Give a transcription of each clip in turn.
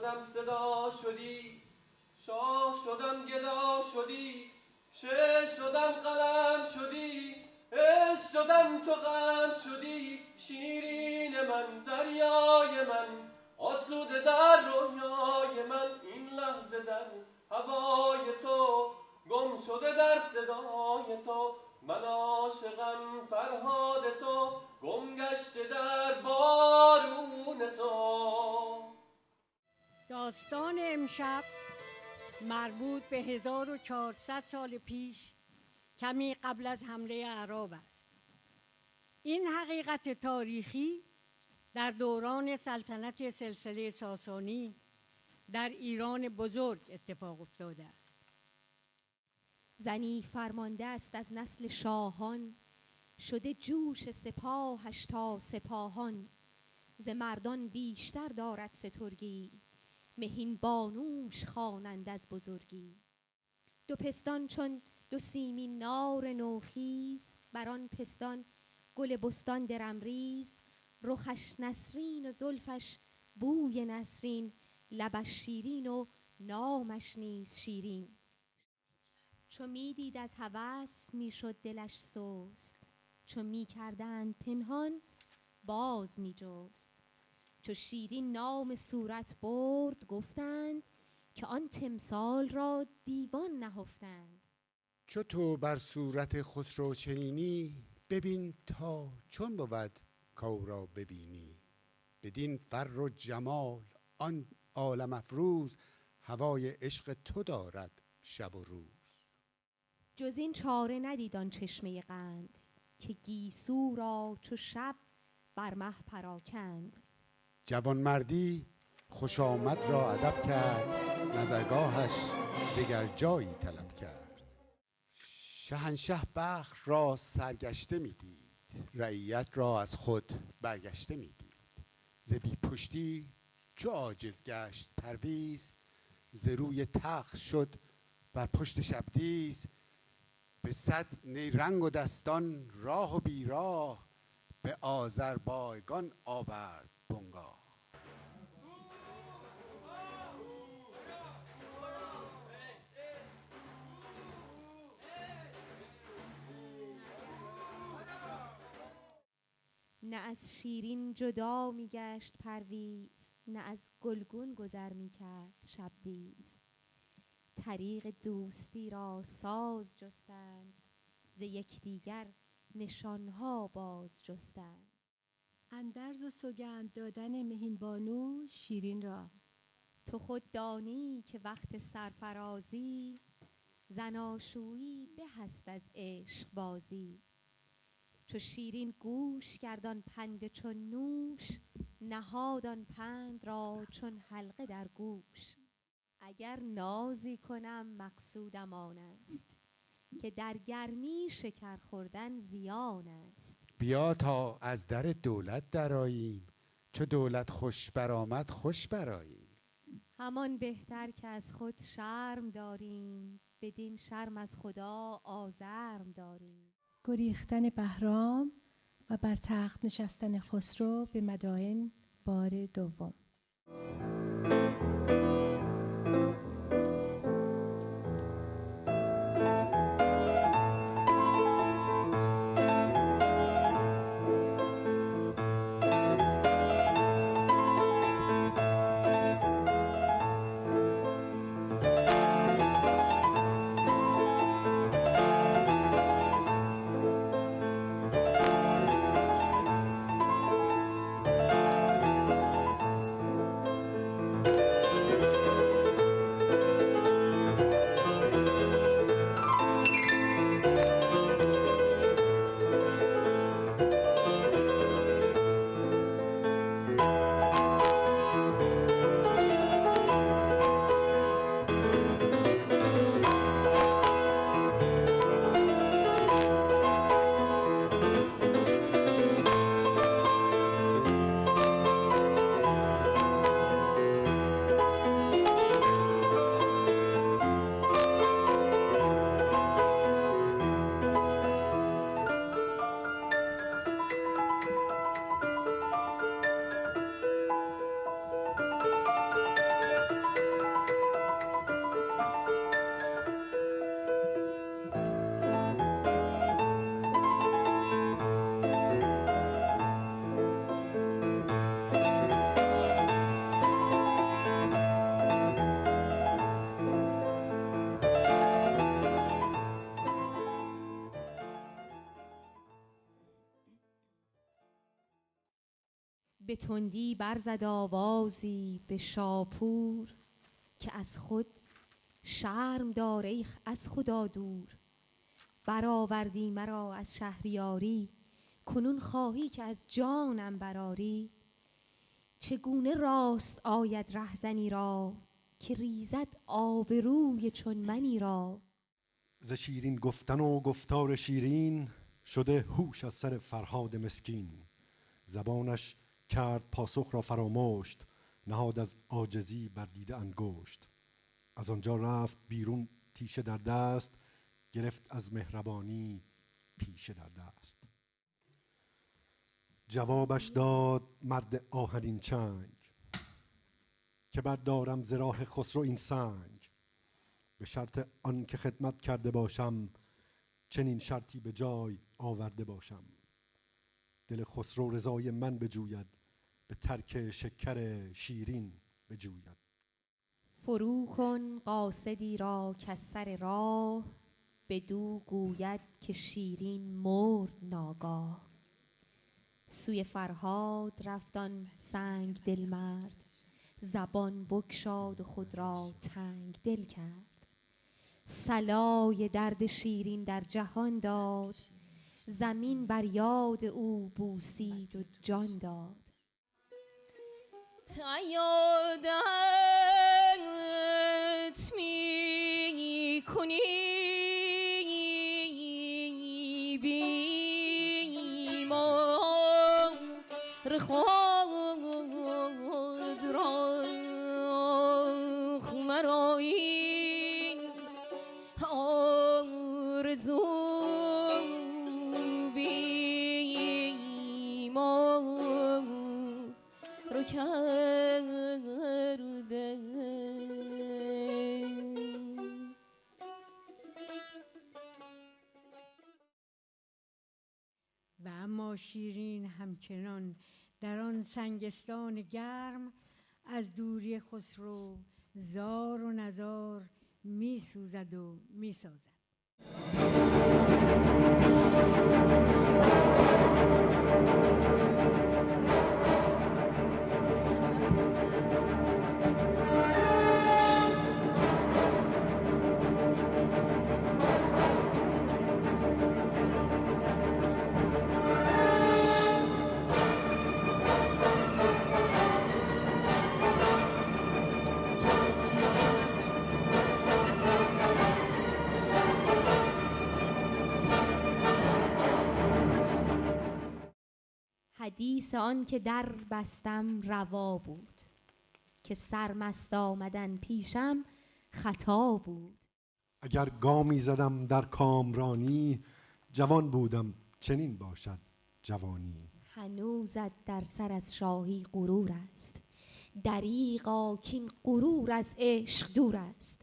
شدم صدا شدی، شاه شدم گدا شدی، شعر شدم قلم شدی، عشق شدم تو غم شدی، شیرین من دریای من، آسوده در رویای من، این لحظه در هوای تو، گم شده در صدای تو، من عاشقم فرهاد تو، گم گشته در بارون تو. داستان امشب مربوط به 1400 سال پیش، کمی قبل از حمله اعراب است. این حقیقت تاریخی در دوران سلطنت سلسله ساسانی در ایران بزرگ اتفاق افتاده است. زنی فرمانده است از نسل شاهان، شده جوش سپاهش تا سپاهان، ز مردان بیشتر دارد سترگی، مهین بانوش خوانند از بزرگی. دو پستان چون دو سیمین نار نوخیز، بران پستان گل بستان درمریز، رخش نسرین و زلفش بوی نسرین، لبش شیرین و نامش نیز شیرین. چو می دید از هوس می شد دلش سست، چو می کردند پنهان باز می جست. چو شیرین نام صورت برد گفتند، که آن تمثال را دیوان نهفتند. چو تو بر صورت خسرو چنینی، ببین تا چون بود کو را ببینی. بدین فر و جمال آن عالم افروز، هوای عشق تو دارد شب و روز. جز این چاره ندید آن چشمه قند، که گیسو را چو شب بر مه پراکند. جوانمردی خوش آمد را ادب کرد، نظرگاهش دگر جایی طلب کرد. شهنشه بخت را سرگشته می دید، رعیت را از خود برگشته می دید. ز بی پشتی چو عاجز گشت پرویز، ز روی تخت شد بر پشت شبدیز. به 100 نیرنگ و دستان راه و بیراه، به آذربایگان آورد بنگاه. نه از شیرین جدا می گشت پرویز، نه از گلگون گذر می کرد شبدیز. طریق دوستی را ساز جستند، ز یکدیگر نشانها باز جستند. اندرز و سوگند دادن مهین بانو شیرین را، تو خود دانی که وقت سرفرازی، زناشویی به است از عشق بازی. چو شیرین گوش کرد آن پند چون نوش، نهاد آن پند را چون حلقه در گوش. اگر نازی کنم مقصودم آن است، که در گرمی شکر خوردن زیان است. بیا تا از در دولت درآییم، چو دولت خوش برآمد خوش برآییم. همان بهتر که از خود شرم داریم، بدین شرم از خدا آزرم داریم. گریختن بهرام و بر تخت نشستن خسرو به مدائن بار دوم. به تندی برزد آوازی به شاپور، که از خود شرم دار ای از خدا دور. برآوردی مرا از شهریاری، کنون خواهی که از جانم برآری. چگونه راست آید رهزنی را، که ریزد آبروی چون منی را. ز شیرین گفتن و گفتار شیرین، شده هوش از سر فرهاد مسکین. زبانش کرد پاسخ را فرامشت، نهاد از عاجزی بر دیده انگشت. از آنجا رفت بیرون تیشه در دست، گرفت از مهربانی پیشه در دست. جوابش داد مرد آهنین چنگ، که بردارم ز راه خسرو این سنگ. به شرط آن که خدمت کرده باشم، چنین شرطی به جای آورده باشم. دل خسرو رضای من بجوید، به ترک شکر شیرین بجوید. فرو کن قاصدی را که سر راه، بدو گوید که شیرین مرد ناگاه. سوی فرهاد رفتان سنگ دل مرد، زبان بگشاد و خود را تنگ دل کرد. صلای درد شیرین در جهان داد، زمین بر یاد او بوسید و جان داد. یادت می کنی بیمار خود را، مرا این آرزو بیمار رو کرده. و اما شیرین همچنان در آن سنگستان گرم، از دوری خسرو زار و نزار می سوزد و می سازد. حدیث آن که در بستم روا بود، که سرمست آمدن پیشم خطا بود. اگر گامی زدم در کامرانی، جوان بودم چنین باشد جوانی. هنوزت در سر از شاهی غرور است، دریغا کین غرور از عشق دور است.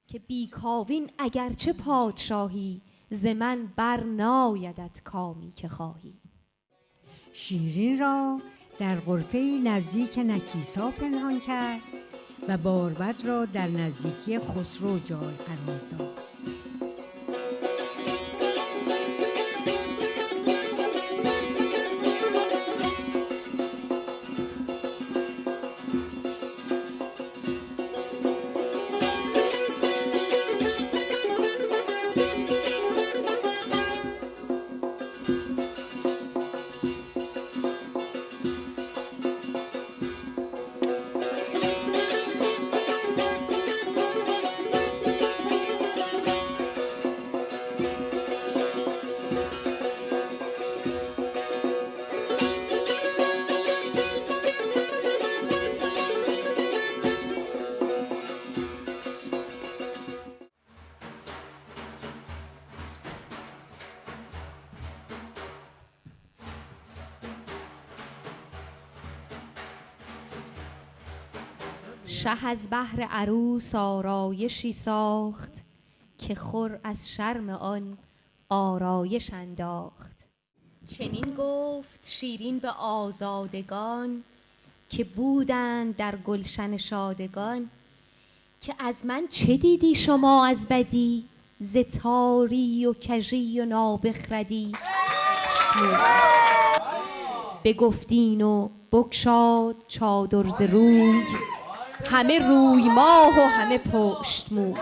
که بیکاوین اگرچه پادشاهی، ز من بر نایدت کامی که خواهی. شیرین را در غرفه نزدیک نکیسا پنهان کرد و باربد را در نزدیکی خسرو جای قرار داد. شه از بهر عروس آرایشی ساخت، که خور از شرم آن آرایش انداخت. چنین گفت شیرین به آزادگان، که بودند در گلشن شادگان. که از من چه دیدی شما از بدی، ز تاری و کژی و نابخردی. بگفتین و بگشاد چادر ز روی، همه روی ماه و همه پشت موی.